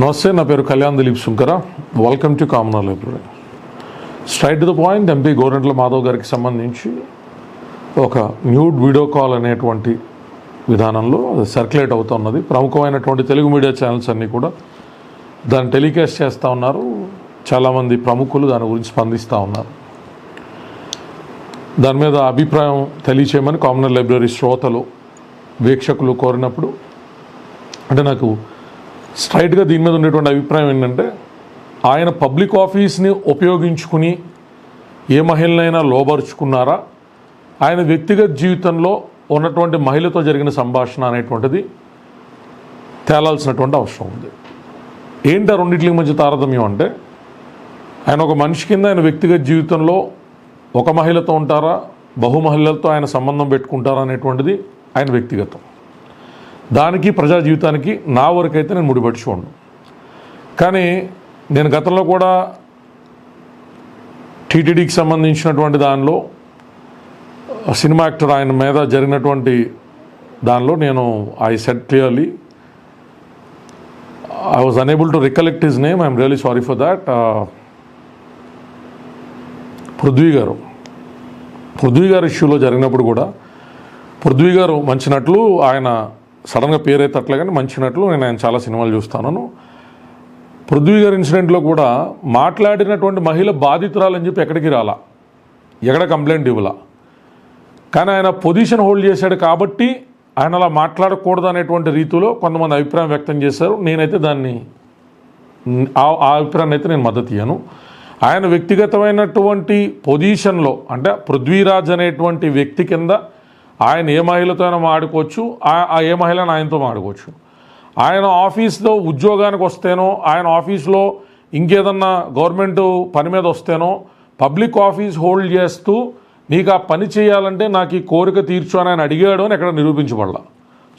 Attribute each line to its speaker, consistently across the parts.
Speaker 1: నమస్తే, నా పేరు Kalyan Dilip Sunkara. Welcome to commoner library. Straight to the point, MP Gorantla Madhav గారికి సంబంధించి ఒక న్యూడ్ వీడియో కాల్ అనేటువంటి విధానంలో అది సర్క్యులేట్ అవుతున్నది. ప్రముఖమైనటువంటి తెలుగు మీడియా ఛానల్స్ అన్నీ కూడా దాన్ని టెలికాస్ట్ చేస్తూ ఉన్నారు. చాలామంది ప్రముఖులు దాని గురించి స్పందిస్తూ ఉన్నారు. దాని మీద అభిప్రాయం తెలియచేయమని కామనర్ లైబ్రరీ శ్రోతలు వీక్షకులు కోరినప్పుడు, అంటే నాకు స్ట్రైట్గా దీని మీద ఉండేటువంటి అభిప్రాయం ఏంటంటే, ఆయన పబ్లిక్ ఆఫీస్ని ఉపయోగించుకుని ఏ మహిళనైనా లోబరుచుకున్నారా, ఆయన వ్యక్తిగత జీవితంలో ఉన్నటువంటి మహిళతో జరిగిన సంభాషణ అనేటువంటిది తేలాల్సినటువంటి అవసరం ఉంది. ఏంటి ఆ రెండింటికి మధ్య తారతమ్యం అంటే, ఆయన ఒక మనిషి కింద ఆయన వ్యక్తిగత జీవితంలో ఒక మహిళతో ఉంటారా, బహు మహిళలతో ఆయన సంబంధం పెట్టుకుంటారా అనేటువంటిది ఆయన వ్యక్తిగతం. దానికి ప్రజా జీవితానికి నా వరకైతే నేను ముడిపట్టి చూడను. కానీ నేను గతంలో కూడా టీటీడీకి సంబంధించినటువంటి దానిలో సినిమా యాక్టర్ ఆయన మీద జరిగినటువంటి దానిలో నేను I said clearly, I was unable to recollect his name, I'm really sorry for that. Prithvi గారు ఇష్యూలో జరిగినప్పుడు కూడా పృథ్వీ గారు మంచి నటులు, ఆయన సడన్గా పేరైతే అట్లా కానీ మంచి నటులు, నేను ఆయన చాలా సినిమాలు చూస్తాను. పృథ్వీ గారి ఇన్సిడెంట్లో కూడా మాట్లాడినటువంటి మహిళ బాధితురాలని చెప్పి ఎక్కడికి రాలా, ఎక్కడ కంప్లైంట్ ఇవ్వాల. కానీ ఆయన పొజిషన్ హోల్డ్ చేశాడు కాబట్టి ఆయన అలా మాట్లాడకూడదు అనేటువంటి రీతిలో కొంతమంది అభిప్రాయం వ్యక్తం చేశారు. నేనైతే దాన్ని ఆ అభిప్రాయాన్ని అయితే నేను మద్దతు ఇయ్యను. ఆయన వ్యక్తిగతమైనటువంటి పొజిషన్లో, అంటే పృథ్వీరాజ్ అనేటువంటి వ్యక్తి కింద ఆయన ఏ మహిళతో అయినా మాడుకోవచ్చు, ఏ మహిళను ఆయనతో మాడుకోవచ్చు. ఆయన ఆఫీస్లో ఉద్యోగానికి వస్తేనో, ఆయన ఆఫీస్లో ఇంకేదన్నా గవర్నమెంట్ పని మీద వస్తేనో పబ్లిక్ ఆఫీస్ హోల్డ్ చేస్తూ నీకు ఆ పని చేయాలంటే నాకు ఈ కోరిక తీర్చు అని ఆయన అడిగాడు అని ఎక్కడ నిరూపించబడాల.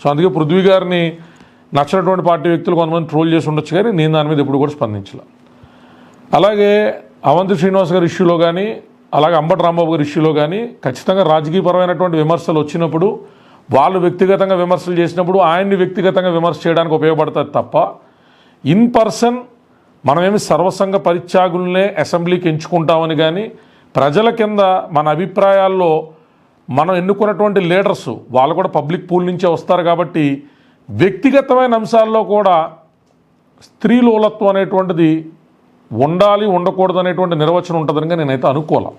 Speaker 1: సో అందుకే పృథ్వీ గారిని నచ్చినటువంటి పార్టీ వ్యక్తులు కొంతమంది ట్రోల్ చేసి ఉండొచ్చు, కానీ నేను దాని మీద ఎప్పుడు కూడా స్పందించలే. అలాగే అవంతి శ్రీనివాస్ గారి ఇష్యూలో కానీ, అలాగే అంబటి రాంబాబు గారి ఇష్యూలో కానీ ఖచ్చితంగా రాజకీయపరమైనటువంటి విమర్శలు వచ్చినప్పుడు, వాళ్ళు వ్యక్తిగతంగా విమర్శలు చేసినప్పుడు ఆయన్ని వ్యక్తిగతంగా విమర్శ చేయడానికి ఉపయోగపడుతుంది తప్ప, ఇన్ పర్సన్ మనమేమి సర్వసంగ పరిత్యాగులనే అసెంబ్లీకి ఎంచుకుంటామని కానీ, ప్రజల కింద మన అభిప్రాయాల్లో మనం ఎన్నుకున్నటువంటి లీడర్స్ వాళ్ళు కూడా పబ్లిక్ పూల్ నుంచే వస్తారు కాబట్టి వ్యక్తిగతమైన అంశాల్లో కూడా స్త్రీలోలత్వం అనేటువంటిది ఉండాలి, ఉండకూడదు అనేటువంటి నిర్వచనం ఉంటుందని నేనైతే అనుకోలే.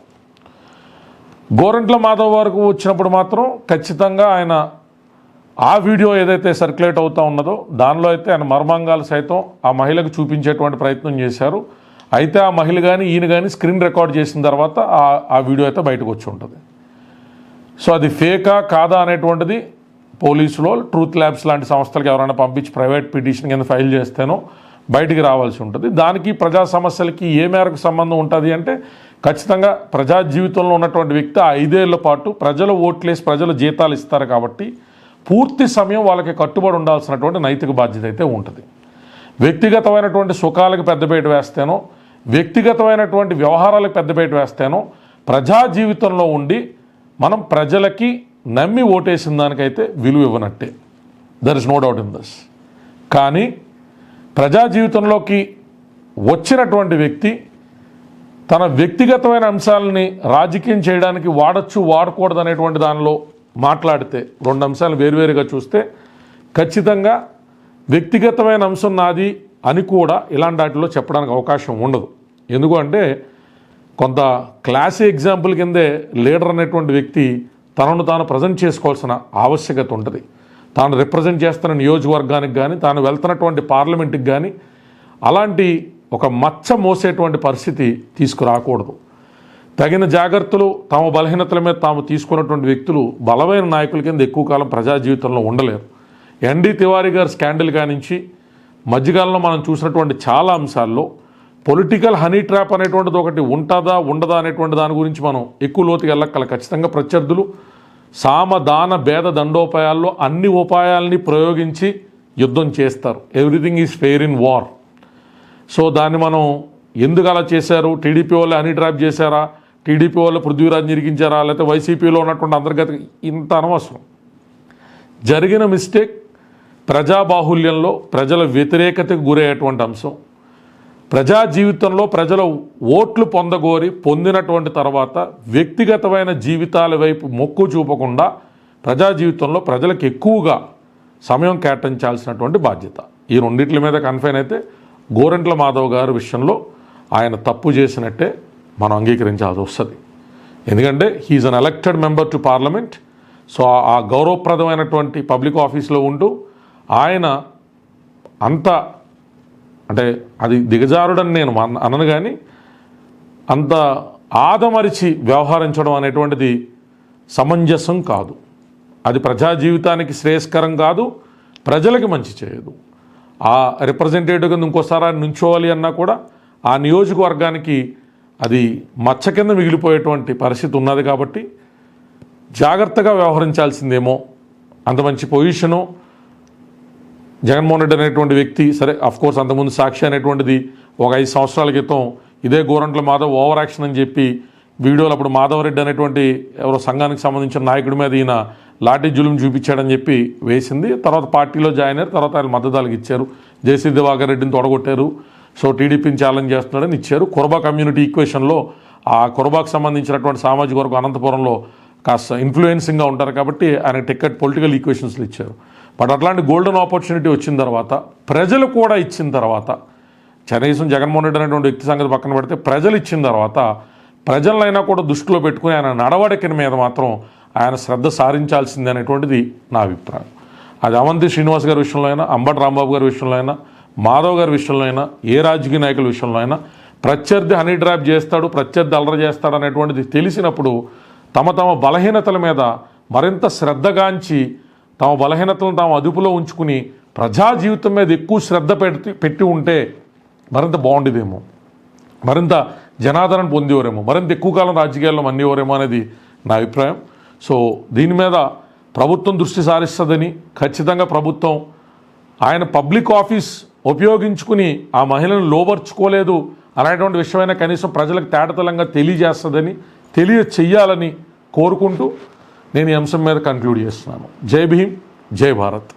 Speaker 1: గోరంట్ల మాధవ్ వరకు వచ్చినప్పుడు మాత్రం ఖచ్చితంగా ఆయన ఆ వీడియో ఏదైతే సర్క్యులేట్ అవుతూ ఉన్నదో దానిలో అయితే ఆయన మర్మాంగాలు సైతం ఆ మహిళకు చూపించేటువంటి ప్రయత్నం చేశారు. అయితే ఆ మహిళ కానీ ఈయన కానీ స్క్రీన్ రికార్డ్ చేసిన తర్వాత ఆ వీడియో అయితే బయటకు వచ్చి ఉంటుంది. సో అది ఫేకా కాదా అనేటువంటిది పోలీసులో ట్రూత్ ల్యాబ్స్ లాంటి సంస్థలకు ఎవరైనా పంపించి ప్రైవేట్ పిటిషన్ కింద ఫైల్ చేస్తేనో బయటికి రావాల్సి ఉంటుంది. దానికి ప్రజా సమస్యలకి ఏ మేరకు సంబంధం ఉంటుంది అంటే, ఖచ్చితంగా ప్రజా జీవితంలో ఉన్నటువంటి వ్యక్తి ఆ 5 ఏళ్ల పాటు ప్రజలు ఓట్లేసి ప్రజలు జీతాలు ఇస్తారు కాబట్టి పూర్తి సమయం వాళ్ళకి కట్టుబడి ఉండాల్సినటువంటి నైతిక బాధ్యత అయితే ఉంటుంది. వ్యక్తిగతమైనటువంటి సుఖాలకు పెద్దపీట వేస్తేనో, వ్యక్తిగతమైనటువంటి వ్యవహారాలకు పెద్దపీట వేస్తేనో, ప్రజా జీవితంలో ఉండి మనం ప్రజలకి నమ్మి ఓటేసిన దానికైతే విలువ ఇవ్వనట్టే. There is no doubt in this. కానీ ప్రజా జీవితంలోకి వచ్చినటువంటి వ్యక్తి తన వ్యక్తిగతమైన అంశాలని రాజకీయం చేయడానికి వాడకూడదు అనేటువంటి దానిలో మాట్లాడితే, 2 అంశాలు వేరువేరుగా చూస్తే ఖచ్చితంగా వ్యక్తిగతమైన అంశం నాది అని కూడా ఇలాంటి వాటిలో చెప్పడానికి అవకాశం ఉండదు. ఎందుకంటే కొంత క్లాసీ ఎగ్జాంపుల్ కిందే లీడర్ అనేటువంటి వ్యక్తి తనను తాను ప్రజెంట్ చేసుకోవాల్సిన ఆవశ్యకత ఉంటుంది. తాను రిప్రజెంట్ చేస్తున్న నియోజకవర్గానికి కానీ, తాను వెళ్తున్నటువంటి పార్లమెంట్కి కానీ అలాంటి ఒక మచ్చ మోసేటువంటి పరిస్థితి తీసుకురాకూడదు. తగిన జాగ్రత్తలు తమ బలహీనతల మీద తాము తీసుకున్నటువంటి వ్యక్తులు బలమైన నాయకుల కింద ఎక్కువ కాలం ప్రజా జీవితంలో ఉండలేరు. ఎన్డీ తివారీ గారి స్కాండల్ కానించి మధ్యకాలంలో మనం చూసినటువంటి చాలా అంశాల్లో పొలిటికల్ హనీ ట్రాప్ అనేటువంటిది ఒకటి ఉంటుందా ఉండదా అనేటువంటి దాని గురించి మనం ఎక్కువ లోతుగా వెళ్ళక్కల. ఖచ్చితంగా ప్రత్యర్థులు సామదాన భేద దండోపాయాల్లో అన్ని ఉపాయాలని ప్రయోగించి యుద్ధం చేస్తారు. Everything is fair in war. So దాన్ని మనం ఎందుకు అలా చేశారు, టీడీపీ వాళ్ళు హనీ ట్రాప్ చేశారా, టీడీపీ వాళ్ళు పృథ్వీరాజ్ నిరిగించారా, లేకపోతే వైసీపీలో ఉన్నటువంటి అంతర్గత, ఇంత అనవసరం. జరిగిన మిస్టేక్ ప్రజాబాహుల్యంలో ప్రజల వ్యతిరేకతకు గురయ్యేటువంటి అంశం. ప్రజా జీవితంలో ప్రజల ఓట్లు పొందినటువంటి తర్వాత వ్యక్తిగతమైన జీవితాల వైపు మొక్కు చూపకుండా ప్రజా జీవితంలో ప్రజలకు ఎక్కువగా సమయం కేటాయించాల్సినటువంటి బాధ్యత. ఈ రెండిట్ల మీద కన్ఫైన్ అయితే గోరంట్ల మాధవ్ గారి విషయంలో ఆయన తప్పు చేసినట్టే మనం అంగీకరించాల్సి వస్తుంది. ఎందుకంటే he's an elected member to parliament. So ఆ గౌరవప్రదమైనటువంటి పబ్లిక్ ఆఫీస్లో ఉంటూ ఆయన అంత అంటే అది దిగజారుడని నేను అనను, కానీ అంత ఆదమరిచి వ్యవహరించడం అనేటువంటిది సమంజసం కాదు. అది ప్రజా జీవితానికి శ్రేయస్కరం కాదు, ప్రజలకి మంచి చేయదు. ఆ రిప్రజెంటేటివ్ కింద ఇంకోసారి ఆయన నుంచోవాలి అన్నా కూడా ఆ నియోజకవర్గానికి అది మచ్చ కింద మిగిలిపోయేటువంటి పరిస్థితి ఉన్నది. కాబట్టి జాగ్రత్తగా వ్యవహరించాల్సిందేమో. అంత మంచి పొజిషను జగన్మోహన్ రెడ్డి అనేటువంటి వ్యక్తి, సరే అఫ్కోర్స్ అంతకుముందు సాక్షి అనేటువంటిది ఒక 5 సంవత్సరాల క్రితం ఇదే గోరంట్ల మాధవ్ ఓవర్ యాక్షన్ అని చెప్పి వీడియోలు అప్పుడు మాధవరెడ్డి అనేటువంటి ఎవరో సంఘానికి సంబంధించిన నాయకుడి మీద ఈయన లాఠీ జులుం చూపించాడని చెప్పి వేసింది. తర్వాత పార్టీలో జాయిన్ అయ్యారు. తర్వాత ఆయన మద్దతులకు ఇచ్చారు. జేసీ దివాకర్ రెడ్డిని తొడగొట్టారు. సో టీడీపీని ఛాలెంజ్ చేస్తున్నాడని ఇచ్చారు. కురబా కమ్యూనిటీ ఈక్వేషన్లో ఆ కురబాకు సంబంధించినటువంటి సామాజిక వర్గం అనంతపురంలో కాస్త ఇన్ఫ్లుయెన్సింగ్గా ఉంటారు కాబట్టి ఆయన టికెట్ పొలిటికల్ ఈక్వేషన్స్లో ఇచ్చారు. బట్ అట్లాంటి గోల్డెన్ ఆపర్చునిటీ వచ్చిన తర్వాత, ప్రజలు కూడా ఇచ్చిన తర్వాత, కనీసం జగన్మోహన్ రెడ్డి అనేటువంటి వ్యక్తి సంగతి పక్కన పెడితే ప్రజలు ఇచ్చిన తర్వాత ప్రజలైనా కూడా దృష్టిలో పెట్టుకుని ఆయన నడవడికని మీద మాత్రం ఆయన శ్రద్ధ సారించాల్సింది అనేటువంటిది నా అభిప్రాయం. అది అవంతి శ్రీనివాస్ గారి విషయంలో అయినా, అంబటి రాంబాబు గారి విషయంలో అయినా, మాధవ్ గారి విషయంలో అయినా, ఏ రాజకీయ నాయకుల విషయంలో అయినా ప్రత్యర్థి హనీ ట్రాప్ చేస్తాడు, ప్రత్యర్థి అల్లరి చేస్తాడు అనేటువంటిది తెలిసినప్పుడు తమ బలహీనతల మీద మరింత శ్రద్ధగాంచి తమ బలహీనతలను తాము అదుపులో ఉంచుకుని ప్రజా జీవితం మీద ఎక్కువ శ్రద్ధ పెట్టి ఉంటే మరింత బాగుండేదేమో, మరింత జనాదరణ పొందేవారేమో, మరింత ఎక్కువ కాలం రాజకీయాల్లో మన్నేవారేమో అనేది నా అభిప్రాయం. సో దీని మీద ప్రభుత్వం దృష్టి సారిస్తుందని, ఖచ్చితంగా ప్రభుత్వం ఆయన పబ్లిక్ ఆఫీస్ ఉపయోగించుకుని ఆ మహిళను లోబర్చుకోలేదు అనేటువంటి విషయమైనా కనీసం ప్రజలకు తేటతలంగా తెలియజేస్తుందని, చెయ్యాలని కోరుకుంటూ నేను ఈ అంశం మీద కన్క్లూడ్ చేస్తున్నాను. జై భీమ్, జై భారత్.